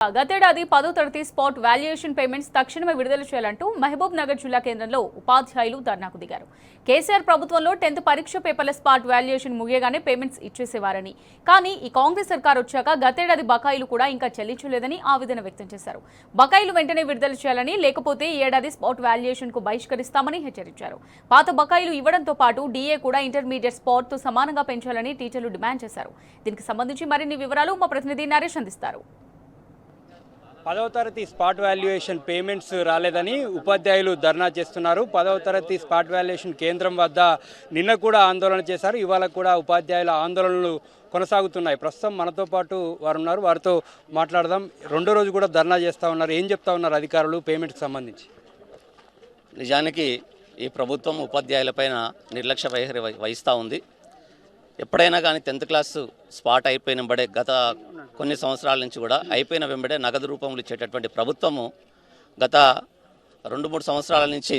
గతేడాది 10వ తరగతి స్పాట్ వాల్యుయేషన్ పేమెంట్స్ తక్షణమే విడుదల చేయాలంటూ మహబూబ్ నగర్ జిల్లా కేంద్రంలో ఉపాధ్యాయులు ధర్నాకు దిగారు. కేసీఆర్ ప్రభుత్వంలో 10th పరీక్ష పేపర్ల స్పాట్ వాల్యుయేషన్ ముగియగానే పేమెంట్స్ ఇచ్చేసేవారని, కానీ ఈ కాంగ్రెస్ సర్కార్ వచ్చాక గతేడాది బకాయిలు కూడా ఇంకా చెల్లించలేదని ఆవేదన వ్యక్తం చేశారు. బకాయిలు వెంటనే విడుదల చేయాలని, లేకపోతే ఈ ఏడాది స్పాట్ వాల్యుయేషన్ కు బహిష్కరిస్తామని హెచ్చరించారు. పాత బకాయిలు ఇవ్వడంతో పాటు డీఏ కూడా ఇంటర్మీడియట్ స్పాట్ తో సమానంగా పెంచాలని టీచర్లు డిమాండ్ చేశారు. దీనికి సంబంధించి మరిన్ని వివరాలు మా ప్రతినిధి నరేష్ అందిస్తారు. 10వ తరగతి స్పాట్ వాల్యుయేషన్ పేమెంట్స్ రాలేదని ఉపాధ్యాయులు ధర్నా చేస్తున్నారు. 10వ తరగతి స్పాట్ వాల్యుయేషన్ కేంద్రం వద్ద నిన్న కూడా ఆందోళన చేశారు. ఇవాళ కూడా ఉపాధ్యాయుల ఆందోళనలు కొనసాగుతున్నాయి. ప్రస్తుతం మనతో పాటు వారు ఉన్నారు, వారితో మాట్లాడదాం. రెండో రోజు కూడా ధర్నా చేస్తూ ఉన్నారు. ఏం చెప్తా ఉన్నారు అధికారులు పేమెంట్కి సంబంధించి? నిజానికి ఈ ప్రభుత్వం ఉపాధ్యాయులపైన నిర్లక్ష్య వైఖరి వహిస్తూ ఉంది. ఎప్పుడైనా కానీ 10th క్లాసు స్పాట్ అయిపోయిన వెంబడే గత కొన్ని సంవత్సరాల నుంచి కూడా అయిపోయిన వెంబడే నగదు రూపంలో ఇచ్చేటటువంటి ప్రభుత్వము గత 2-3 సంవత్సరాల నుంచి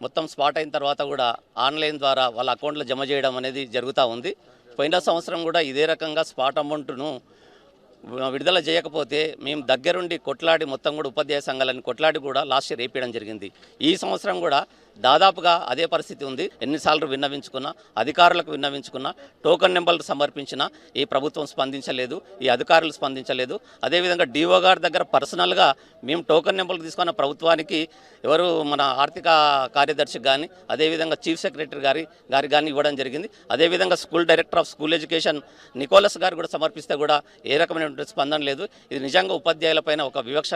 మొత్తం స్పాట్ అయిన తర్వాత కూడా ఆన్లైన్ ద్వారా వాళ్ళ అకౌంట్లో జమ చేయడం అనేది జరుగుతూ ఉంది. పోయిన సంవత్సరం కూడా ఇదే రకంగా స్పాట్ అమౌంట్ను విడుదల చేయకపోతే మేము దగ్గరుండి కొట్లాడి మొత్తం కూడా ఉపాధ్యాయ సంఘాలను కొట్లాడి కూడా లాస్ట్ ఇయర్ వేయడం జరిగింది. ఈ సంవత్సరం కూడా దాదాపుగా అదే పరిస్థితి ఉంది. ఎన్నిసార్లు విన్నవించుకున్నా, అధికారులకు విన్నవించుకున్నా, టోకన్ నెంబర్లు సమర్పించినా ఈ ప్రభుత్వం స్పందించలేదు, ఈ అధికారులు స్పందించలేదు. అదేవిధంగా డిఓ గారి దగ్గర పర్సనల్గా మేము టోకన్ నెంబర్లు తీసుకున్న ప్రభుత్వానికి ఎవరు మన ఆర్థిక కార్యదర్శికి కానీ, అదేవిధంగా చీఫ్ సెక్రటరీ గారికి కానీ ఇవ్వడం జరిగింది. అదేవిధంగా school director of school education Nicholas గారు కూడా సమర్పిస్తే కూడా ఏ రకమైనటువంటి స్పందన లేదు. ఇది నిజంగా ఉపాధ్యాయులపైన ఒక వివక్ష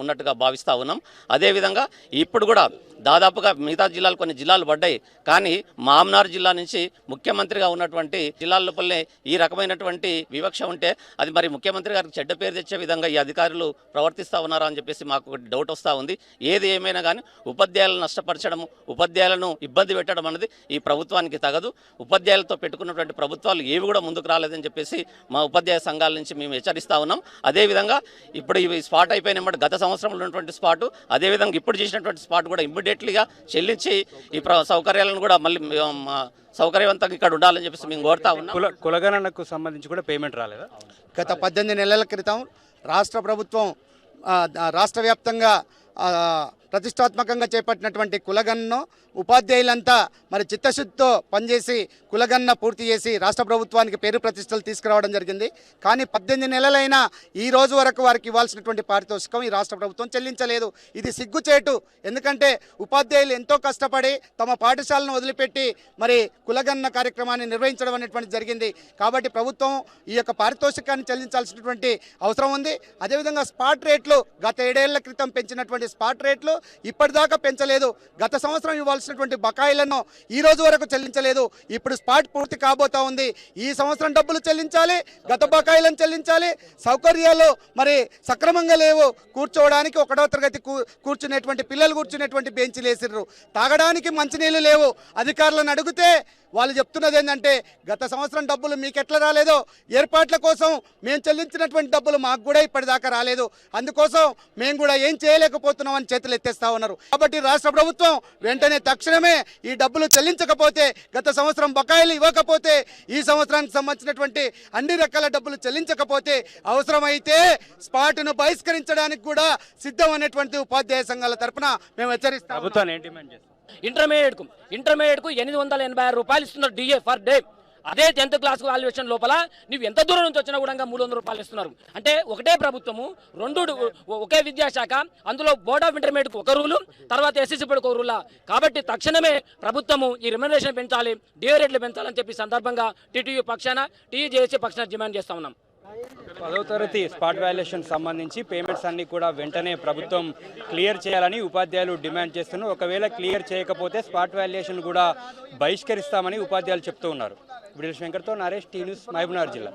ఉన్నట్టుగా భావిస్తూ ఉన్నాం. అదేవిధంగా ఇప్పుడు కూడా దాదాపుగా మిగతా జిల్లాలు కొన్ని జిల్లాలు పడ్డాయి, కానీ మామ్నార్ జిల్లా నుంచి ముఖ్యమంత్రిగా ఉన్నటువంటి జిల్లాల లోపలనే ఈ రకమైనటువంటి వివక్ష ఉంటే అది మరి ముఖ్యమంత్రి గారికి చెడ్డ పేరు తెచ్చే విధంగా ఈ అధికారులు ప్రవర్తిస్తూ ఉన్నారా అని చెప్పేసి మాకు ఒక డౌట్ వస్తూ ఉంది. ఏది ఏమైనా కానీ ఉపాధ్యాయులను నష్టపరచడము, ఉపాధ్యాయులను ఇబ్బంది పెట్టడం అనేది ఈ ప్రభుత్వానికి తగదు. ఉపాధ్యాయులతో పెట్టుకున్నటువంటి ప్రభుత్వాలు ఏవి కూడా ముందుకు రాలేదని చెప్పేసి మా ఉపాధ్యాయ సంఘాల నుంచి మేము హెచ్చరిస్తూ ఉన్నాం. అదేవిధంగా ఇప్పుడు ఇవి స్పాట్ అయిపోయిన గత సంవత్సరంలో ఉన్నటువంటి స్పాటు, అదేవిధంగా ఇప్పుడు చేసినటువంటి స్పాట్ కూడా ఇమ్మీడియట్లీగా చెల్లించి ఈ సౌకర్యాలను కూడా మళ్ళీ సౌకర్యవంతంగా ఇక్కడ ఉండాలని చెప్పేసి మేము కోరుతా ఉన్నాం. కులగణనకు సంబంధించి కూడా పేమెంట్ రాలేదా? గత 18 నెలల క్రితం రాష్ట్ర ప్రభుత్వం రాష్ట్ర వ్యాప్తంగా ప్రతిష్టాత్మకంగా చేపట్టినటువంటి కులగణను ఉపాధ్యాయులంతా మరి చిత్తశుద్ధితో పనిచేసి కులగణన పూర్తి చేసి రాష్ట్ర ప్రభుత్వానికి పేరు ప్రతిష్టలు తీసుకురావడం జరిగింది. కానీ 18 నెలలైనా ఈ రోజు వరకు వారికి ఇవ్వాల్సినటువంటి పారితోషికం ఈ రాష్ట్ర ప్రభుత్వం చెల్లించలేదు. ఇది సిగ్గుచేటు. ఎందుకంటే ఉపాధ్యాయులు ఎంతో కష్టపడి తమ పాఠశాలను వదిలిపెట్టి మరి కులగణన కార్యక్రమాన్ని నిర్వహించడం అనేటువంటి జరిగింది. కాబట్టి ప్రభుత్వం ఈ యొక్క పారితోషికాన్ని చెల్లించాల్సినటువంటి అవసరం ఉంది. అదేవిధంగా స్పాట్ రేట్లు గత 7 ఏళ్ల క్రితం పెంచినటువంటి స్పాట్ రేట్లు ఇప్పటిదాకా పెంచలేదు. గత సంవత్సరం ఇవ్వాల్సినటువంటి బకాయిలను ఈ రోజు వరకు చెల్లించలేదు. ఇప్పుడు స్పాట్ పూర్తి కాబోతా ఉంది. ఈ సంవత్సరం డబ్బులు చెల్లించాలి, గత బకాయిలను చెల్లించాలి. సౌకర్యాలు మరి సక్రమంగా లేవు. కూర్చోవడానికి 1వ తరగతి కూర్చునేటువంటి పిల్లలు కూర్చునేటువంటి బెంచీలు వేసిర్రు. తాగడానికి మంచినీళ్ళు లేవు. అధికారులను అడిగితే వాళ్ళు చెప్తున్నది ఏంటంటే గత సంవత్సరం డబ్బులు మీకు ఎట్లా రాలేదో ఏర్పాట్ల కోసం మేము చెల్లించినటువంటి డబ్బులు మాకు కూడా ఇప్పటిదాకా రాలేదు, అందుకోసం మేము కూడా ఏం చేయలేకపోతున్నామని చేతులు ఎత్తేస్తా ఉన్నారు. కాబట్టి రాష్ట్ర ప్రభుత్వం వెంటనే తక్షణమే ఈ డబ్బులు చెల్లించకపోతే, గత సంవత్సరం బకాయిలు ఇవ్వకపోతే, ఈ సంవత్సరానికి సంబంధించినటువంటి అన్ని రకాల డబ్బులు చెల్లించకపోతే అవసరమైతే స్పాట్ను బహిష్కరించడానికి కూడా సిద్ధం అనేటువంటి ఉపాధ్యాయ సంఘాల తరఫున మేము హెచ్చరిస్తాం. ఇంటర్మీడియట్కు 886 రూపాయలు ఇస్తున్నారు డిఏ ఫర్ డే. అదే 10th క్లాస్ వాల్యుయేషన్ లోపల నువ్వు ఎంత దూరం నుంచి వచ్చినా కూడా 300 రూపాయలు ఇస్తున్నారు. అంటే ఒకటే ప్రభుత్వము ఒకే విద్యాశాఖ, అందులో బోర్డ్ ఆఫ్ ఇంటర్మీడియట్కు ఒక రూలు, తర్వాత ఎస్ఎస్సీ బోర్డుకు ఒక రూలా. కాబట్టి తక్షణమే ప్రభుత్వము ఈ రెమ్యునరేషన్ పెంచాలి, డిఏ రేట్లు పెంచాలని చెప్పి సందర్భంగా టీటీయూ పక్షాన టీజేఏసీ పక్షాన డిమాండ్ చేస్తా ఉన్నాం. 10వ తరగతి స్పాట్ వాల్యుయేషన్ సంబంధించి పేమెంట్స్ అన్ని కూడా వెంటనే ప్రభుత్వం క్లియర్ చేయాలని ఉపాధ్యాయులు డిమాండ్ చేస్తున్నారు. ఒకవేళ క్లియర్ చేయకపోతే స్పాట్ వాల్యుయేషన్ కూడా బహిష్కరిస్తామని ఉపాధ్యాయులు చెప్తూ ఉన్నారు. బ్రిటిష్ వెంకట్తో Naresh, T News, Mahabubnagar జిల్లా.